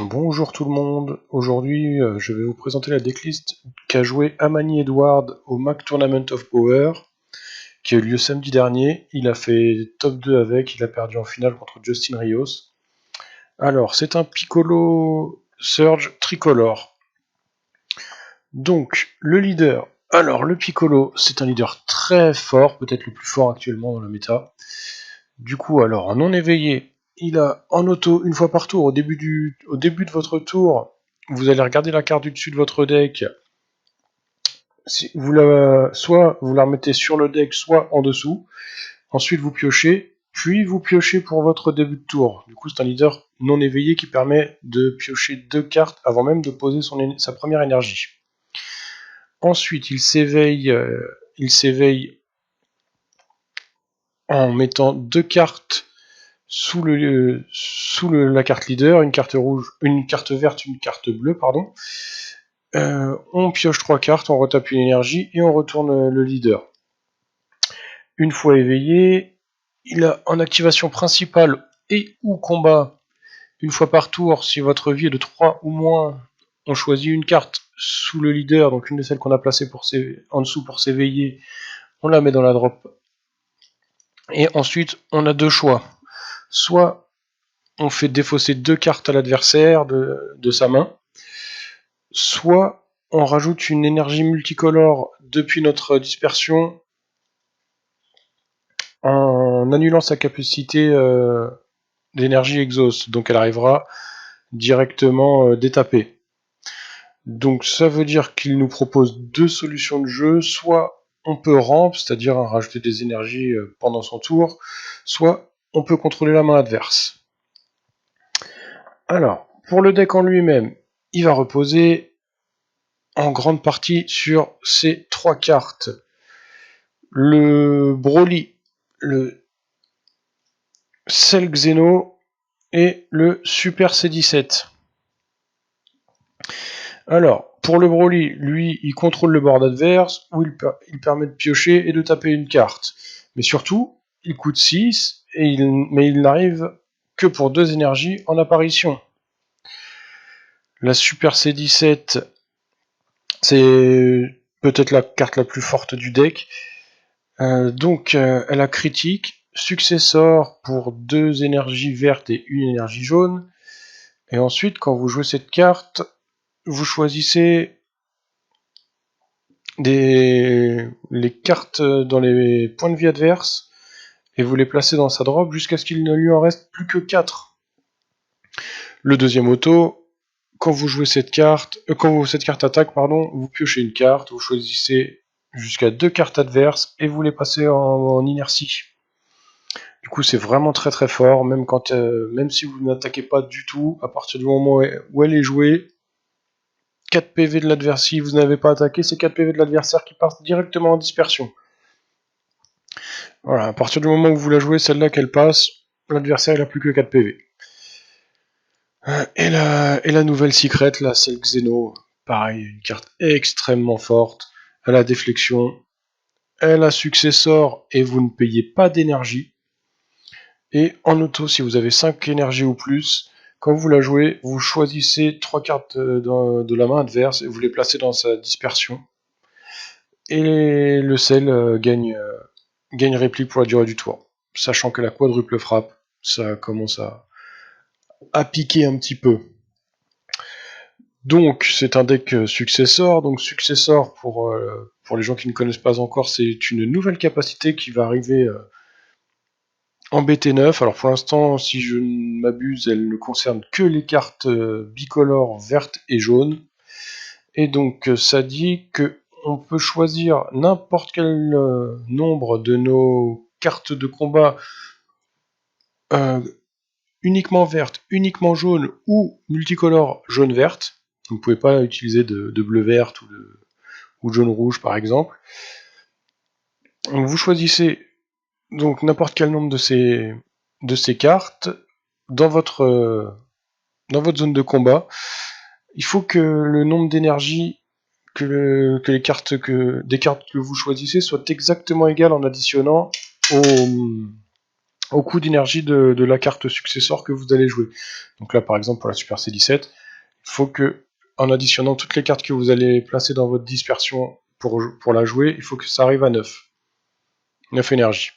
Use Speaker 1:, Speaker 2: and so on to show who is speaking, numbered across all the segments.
Speaker 1: Bonjour tout le monde, aujourd'hui je vais vous présenter la decklist qu'a joué Amani Edward au MAC Tournament of Power qui a eu lieu samedi dernier. Il a fait top 2 avec, il a perdu en finale contre Justin Rios. Alors c'est un Piccolo Surge tricolore. Donc le leader, alors le Piccolo c'est un leader très fort, peut-être le plus fort actuellement dans la méta. Du coup alors en non éveillé, il a en auto une fois par tour, au début de votre tour, vous allez regarder la carte du dessus de votre deck. Soit vous la remettez sur le deck, soit en dessous. Ensuite vous piochez, puis vous piochez pour votre début de tour. Du coup c'est un leader non éveillé qui permet de piocher 2 cartes avant même de poser sa première énergie. Ensuite il s'éveille en mettant 2 cartes sous la carte leader, une carte rouge, une carte verte, une carte bleue, pardon. On pioche 3 cartes, on retape une énergie et on retourne le leader. Une fois éveillé, il a en activation principale et ou combat, une fois par tour, si votre vie est de 3 ou moins, on choisit une carte sous le leader, donc une de celles qu'on a placées en dessous pour s'éveiller, on la met dans la drop. Et ensuite, on a 2 choix. Soit on fait défausser 2 cartes à l'adversaire de sa main, soit on rajoute une énergie multicolore depuis notre dispersion en annulant sa capacité d'énergie exhaust, donc elle arrivera directement détapée. Donc ça veut dire qu'il nous propose 2 solutions de jeu, soit on peut ramp, c'est-à-dire rajouter des énergies pendant son tour, soit on peut contrôler la main adverse. Alors, pour le deck en lui-même, il va reposer en grande partie sur ces 3 cartes. Le Broly, le Cell Xeno et le Super C17. Alors, pour le Broly, lui, il contrôle le board adverse, où il permet de piocher et de taper une carte. Mais surtout, il coûte 6, mais il n'arrive que pour 2 énergies en apparition. La Super C17, c'est peut-être la carte la plus forte du deck. Elle a critique, successor pour 2 énergies vertes et 1 énergie jaune. Et ensuite, quand vous jouez cette carte, vous choisissez les cartes dans les points de vie adverses et vous les placez dans sa drop jusqu'à ce qu'il ne lui en reste plus que 4. Le deuxième auto, quand cette carte attaque, vous piochez une carte, vous choisissez jusqu'à 2 cartes adverses et vous les passez en inertie. Du coup c'est vraiment très très fort, même si vous n'attaquez pas du tout, à partir du moment où elle est jouée, 4 PV de l'adversaire, si vous n'avez pas attaqué, c'est 4 PV de l'adversaire qui partent directement en dispersion. Voilà, à partir du moment où vous la jouez, celle-là qu'elle passe, l'adversaire il a plus que 4 PV. Et la nouvelle secret, là, c'est le Xeno. Pareil, une carte extrêmement forte. Elle a déflexion, elle a successor et vous ne payez pas d'énergie. Et en auto, si vous avez 5 énergies ou plus, quand vous la jouez, vous choisissez 3 cartes de la main adverse et vous les placez dans sa dispersion. Et le sel gagne réplique pour la durée du tour. Sachant que la quadruple frappe, ça commence à piquer un petit peu. Donc c'est un deck successor. Donc successor pour les gens qui ne connaissent pas encore, c'est une nouvelle capacité qui va arriver en BT9. Alors pour l'instant, si je ne m'abuse, elle ne concerne que les cartes bicolores vertes et jaunes. Et donc ça dit que on peut choisir n'importe quel nombre de nos cartes de combat uniquement verte, uniquement jaune ou multicolore jaune-verte. Vous ne pouvez pas utiliser de bleu-verte ou de jaune-rouge par exemple. Donc vous choisissez donc n'importe quel nombre de ces cartes dans votre zone de combat. Il faut que le nombre d'énergie des cartes que vous choisissez soit exactement égal en additionnant au coût d'énergie de la carte successeur que vous allez jouer. Donc là, par exemple, pour la Super C17, il faut que, en additionnant toutes les cartes que vous allez placer dans votre dispersion pour la jouer, il faut que ça arrive à 9. 9 énergies.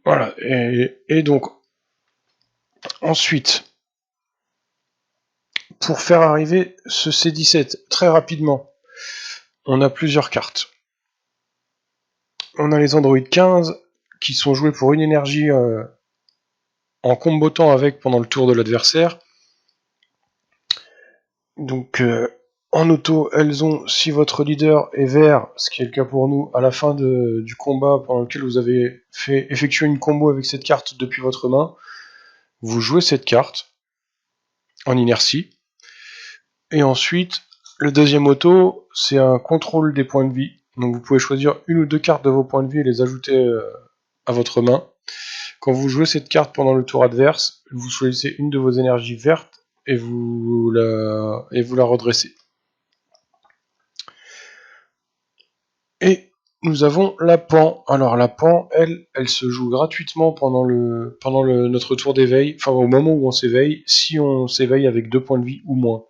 Speaker 1: Voilà, et donc, ensuite, pour faire arriver ce C17 très rapidement, on a plusieurs cartes. On a les Android 15 qui sont joués pour une énergie en combotant avec pendant le tour de l'adversaire. Donc en auto, elles ont, si votre leader est vert, ce qui est le cas pour nous, à la fin du combat pendant lequel vous avez fait effectuer une combo avec cette carte depuis votre main, vous jouez cette carte en inertie. Et ensuite, le deuxième auto, c'est un contrôle des points de vie. Donc vous pouvez choisir une ou deux cartes de vos points de vie et les ajouter à votre main. Quand vous jouez cette carte pendant le tour adverse, vous choisissez une de vos énergies vertes et vous la redressez. Et nous avons la pan. Alors la pan, elle se joue gratuitement pendant notre tour d'éveil, enfin au moment où on s'éveille, si on s'éveille avec 2 points de vie ou moins.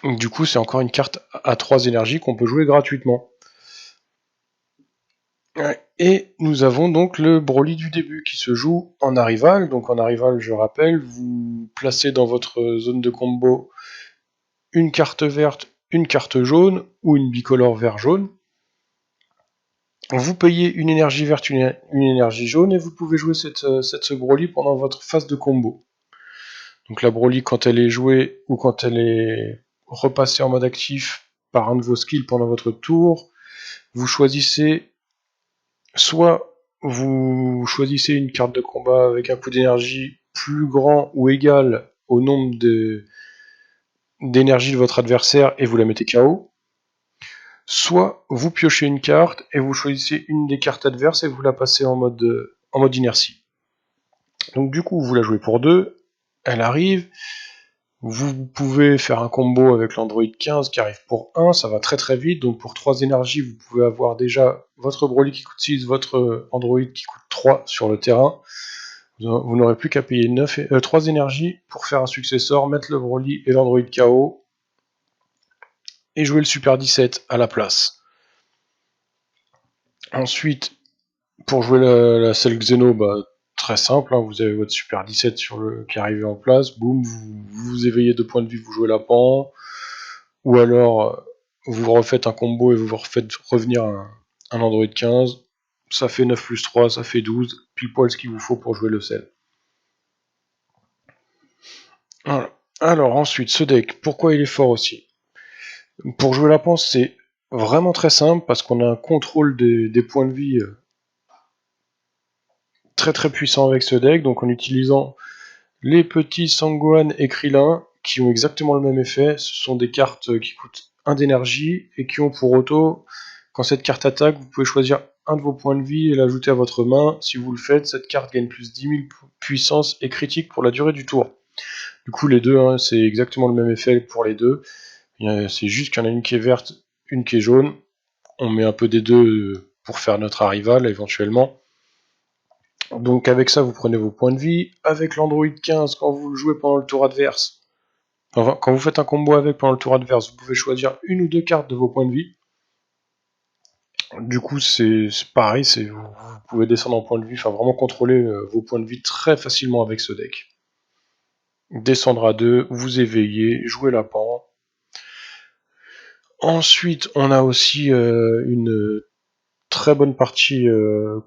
Speaker 1: Donc, du coup, c'est encore une carte à 3 énergies qu'on peut jouer gratuitement. Et nous avons donc le Broly du début qui se joue en Arrival. Donc en Arrival, je rappelle, vous placez dans votre zone de combo une carte verte, une carte jaune ou une bicolore vert-jaune. Vous payez une énergie verte, une énergie jaune et vous pouvez jouer cette Broly pendant votre phase de combo. Donc la Broly, quand elle est jouée ou quand elle est repassée en mode actif par un de vos skills pendant votre tour, vous choisissez soit vous choisissez une carte de combat avec un coût d'énergie plus grand ou égal au nombre d'énergie de votre adversaire et vous la mettez KO, soit vous piochez une carte et vous choisissez une des cartes adverses et vous la passez en mode inertie. Donc du coup, vous la jouez pour 2, elle arrive, vous pouvez faire un combo avec l'Android 15 qui arrive pour 1, ça va très très vite, donc pour 3 énergies, vous pouvez avoir déjà votre Broly qui coûte 6, votre Android qui coûte 3 sur le terrain. Vous n'aurez plus qu'à payer 3 énergies pour faire un successeur, mettre le Broly et l'Android KO, et jouer le Super 17 à la place. Ensuite, pour jouer la Cell Xeno, très simple, hein, vous avez votre Super 17 qui est arrivé en place, boum, vous éveillez 2 points de vie, vous jouez la pan, ou alors vous refaites un combo et vous refaites revenir un Android 15, ça fait 9 plus 3, ça fait 12, pile poil ce qu'il vous faut pour jouer le Cell. Voilà. Alors ensuite, ce deck, pourquoi il est fort aussi? Pour jouer la panse, c'est vraiment très simple parce qu'on a un contrôle des points de vie très très puissant avec ce deck, donc en utilisant les petits Sangohan et Krillin qui ont exactement le même effet. Ce sont des cartes qui coûtent 1 d'énergie et qui ont pour auto, quand cette carte attaque, vous pouvez choisir un de vos points de vie et l'ajouter à votre main. Si vous le faites, cette carte gagne plus 10 000 puissance et critique pour la durée du tour. Du coup, les deux, hein, c'est exactement le même effet pour les deux. C'est juste qu'il y en a une qui est verte, une qui est jaune. On met un peu des deux pour faire notre arrival éventuellement. Donc avec ça, vous prenez vos points de vie. Avec l'Android 15, quand vous le jouez pendant le tour adverse, enfin, quand vous faites un combo avec pendant le tour adverse, vous pouvez choisir une ou deux cartes de vos points de vie. Du coup, c'est pareil, vous pouvez descendre en points de vie, enfin vraiment contrôler vos points de vie très facilement avec ce deck. Descendre à 2, vous éveillez, jouer la pan. Ensuite, on a aussi une très bonne partie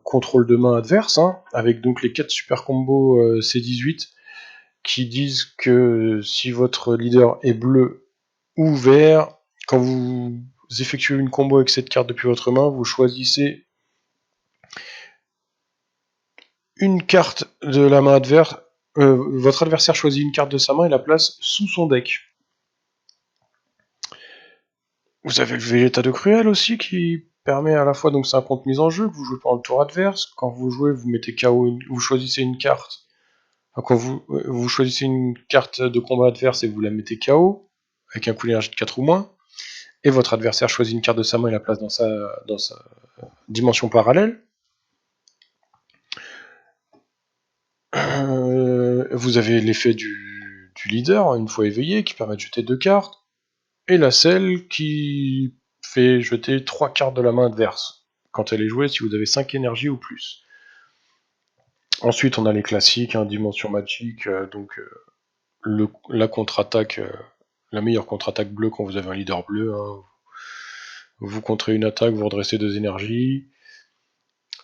Speaker 1: contrôle de main adverse, hein, avec donc les 4 super combos C18 qui disent que si votre leader est bleu ou vert, quand vous effectuez une combo avec cette carte depuis votre main, vous choisissez une carte de la main adverse, votre adversaire choisit une carte de sa main et la place sous son deck. Vous avez le Vegeta de Cruel aussi qui permet à la fois, donc c'est un compte mise en jeu que vous jouez pendant le tour adverse. Quand vous jouez, vous mettez KO, vous choisissez une carte. Quand vous choisissez une carte de combat adverse et vous la mettez KO avec un coût d'énergie de 4 ou moins, et votre adversaire choisit une carte de sa main et la place dans sa dimension parallèle. Vous avez l'effet du leader, une fois éveillé, qui permet de jeter 2 cartes, et la selle qui fait jeter 3 cartes de la main adverse, quand elle est jouée si vous avez 5 énergies ou plus. Ensuite on a les classiques, hein, dimension magique, la contre-attaque, la meilleure contre-attaque bleue quand vous avez un leader bleu, hein. Vous contrez une attaque, vous redressez 2 énergies.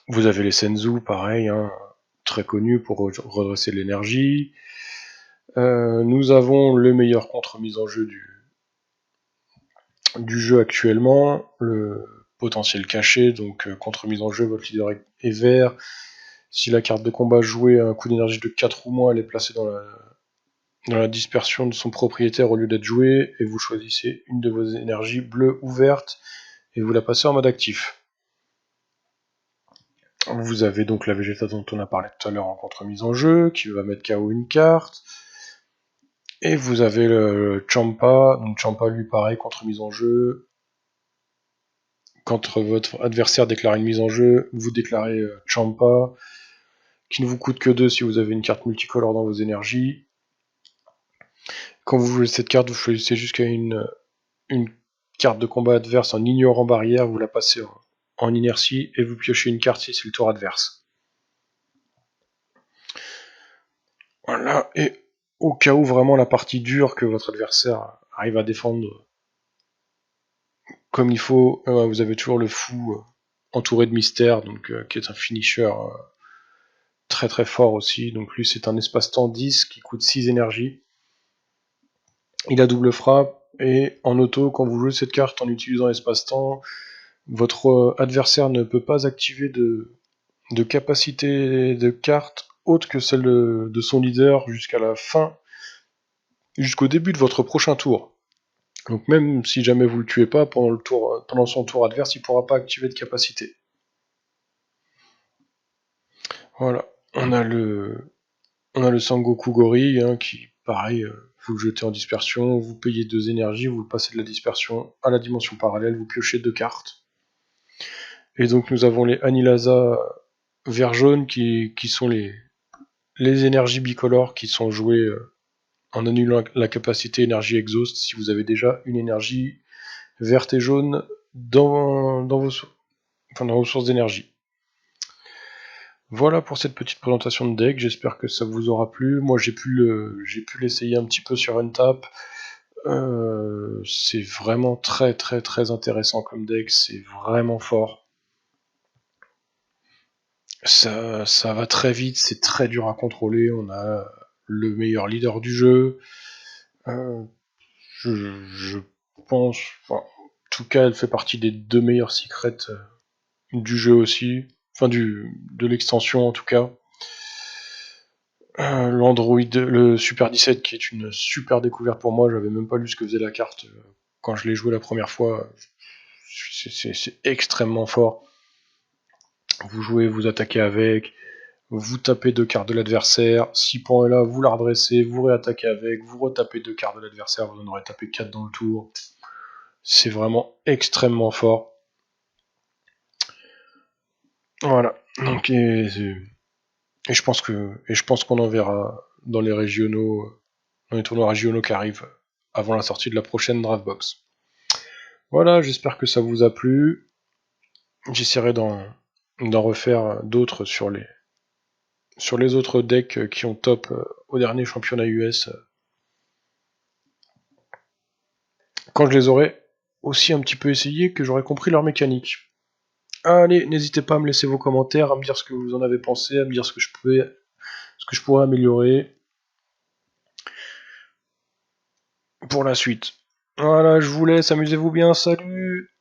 Speaker 1: Vous avez les Senzu, pareil, hein, très connus pour redresser de l'énergie. Nous avons le meilleur contre-mise en jeu du jeu actuellement, le potentiel caché, donc contre-mise en jeu, votre leader est vert. Si la carte de combat jouée a un coût d'énergie de 4 ou moins, elle est placée dans la dispersion de son propriétaire au lieu d'être jouée, et vous choisissez une de vos énergies bleues ou vertes, et vous la passez en mode actif. Vous avez donc la Vegeta dont on a parlé tout à l'heure en contre-mise en jeu, qui va mettre KO une carte. Et vous avez le Champa, donc Champa lui pareil, contre-mise en jeu. Quand votre adversaire déclare une mise en jeu, vous déclarez Champa, qui ne vous coûte que 2 si vous avez une carte multicolore dans vos énergies. Quand vous jouez cette carte, vous choisissez jusqu'à une carte de combat adverse en ignorant barrière, vous la passez en inertie, et vous piochez une carte si c'est le tour adverse. Voilà, et au cas où vraiment la partie dure que votre adversaire arrive à défendre comme il faut, vous avez toujours le fou entouré de mystère, donc qui est un finisher très très fort aussi. Donc lui c'est un espace-temps 10 qui coûte 6 énergies. Il a double frappe, et en auto, quand vous jouez cette carte en utilisant espace-temps, votre adversaire ne peut pas activer de capacité de carte autre que celle de son leader jusqu'à la fin, jusqu'au début de votre prochain tour. Donc même si jamais vous le tuez pas pendant son tour adverse, il pourra pas activer de capacité. Voilà. On a le Sangoku Gorille, hein, qui, pareil, vous le jetez en dispersion, vous payez 2 énergies, vous passez de la dispersion à la dimension parallèle, vous piochez 2 cartes. Et donc nous avons les Anilasa vert jaune qui sont les énergies bicolores qui sont jouées en annulant la capacité énergie exhaust si vous avez déjà une énergie verte et jaune dans vos sources d'énergie. Voilà pour cette petite présentation de deck, j'espère que ça vous aura plu. Moi j'ai pu l'essayer un petit peu sur Untap. C'est vraiment très très très intéressant comme deck, c'est vraiment fort. Ça va très vite, c'est très dur à contrôler, on a le meilleur leader du jeu. Je pense, en tout cas elle fait partie des 2 meilleurs secrets du jeu aussi, enfin de l'extension en tout cas. L'Android, le Super 17 qui est une super découverte pour moi, j'avais même pas lu ce que faisait la carte quand je l'ai joué la première fois. C'est extrêmement fort. Vous jouez, vous attaquez avec, vous tapez 2 cartes de l'adversaire, 6 points est là, vous la redressez, vous réattaquez avec, vous retapez 2 cartes de l'adversaire, vous en aurez tapé 4 dans le tour. C'est vraiment extrêmement fort. Voilà. Donc, et je pense qu'on en verra dans les régionaux, dans les tournois régionaux qui arrivent avant la sortie de la prochaine Draftbox. Voilà, j'espère que ça vous a plu. J'essaierai d'en refaire d'autres sur les autres decks qui ont top au dernier championnat US. Quand je les aurai aussi un petit peu essayés, que j'aurai compris leur mécanique. Allez, n'hésitez pas à me laisser vos commentaires, à me dire ce que vous en avez pensé, à me dire ce que je pourrais améliorer pour la suite. Voilà, je vous laisse, amusez-vous bien, salut!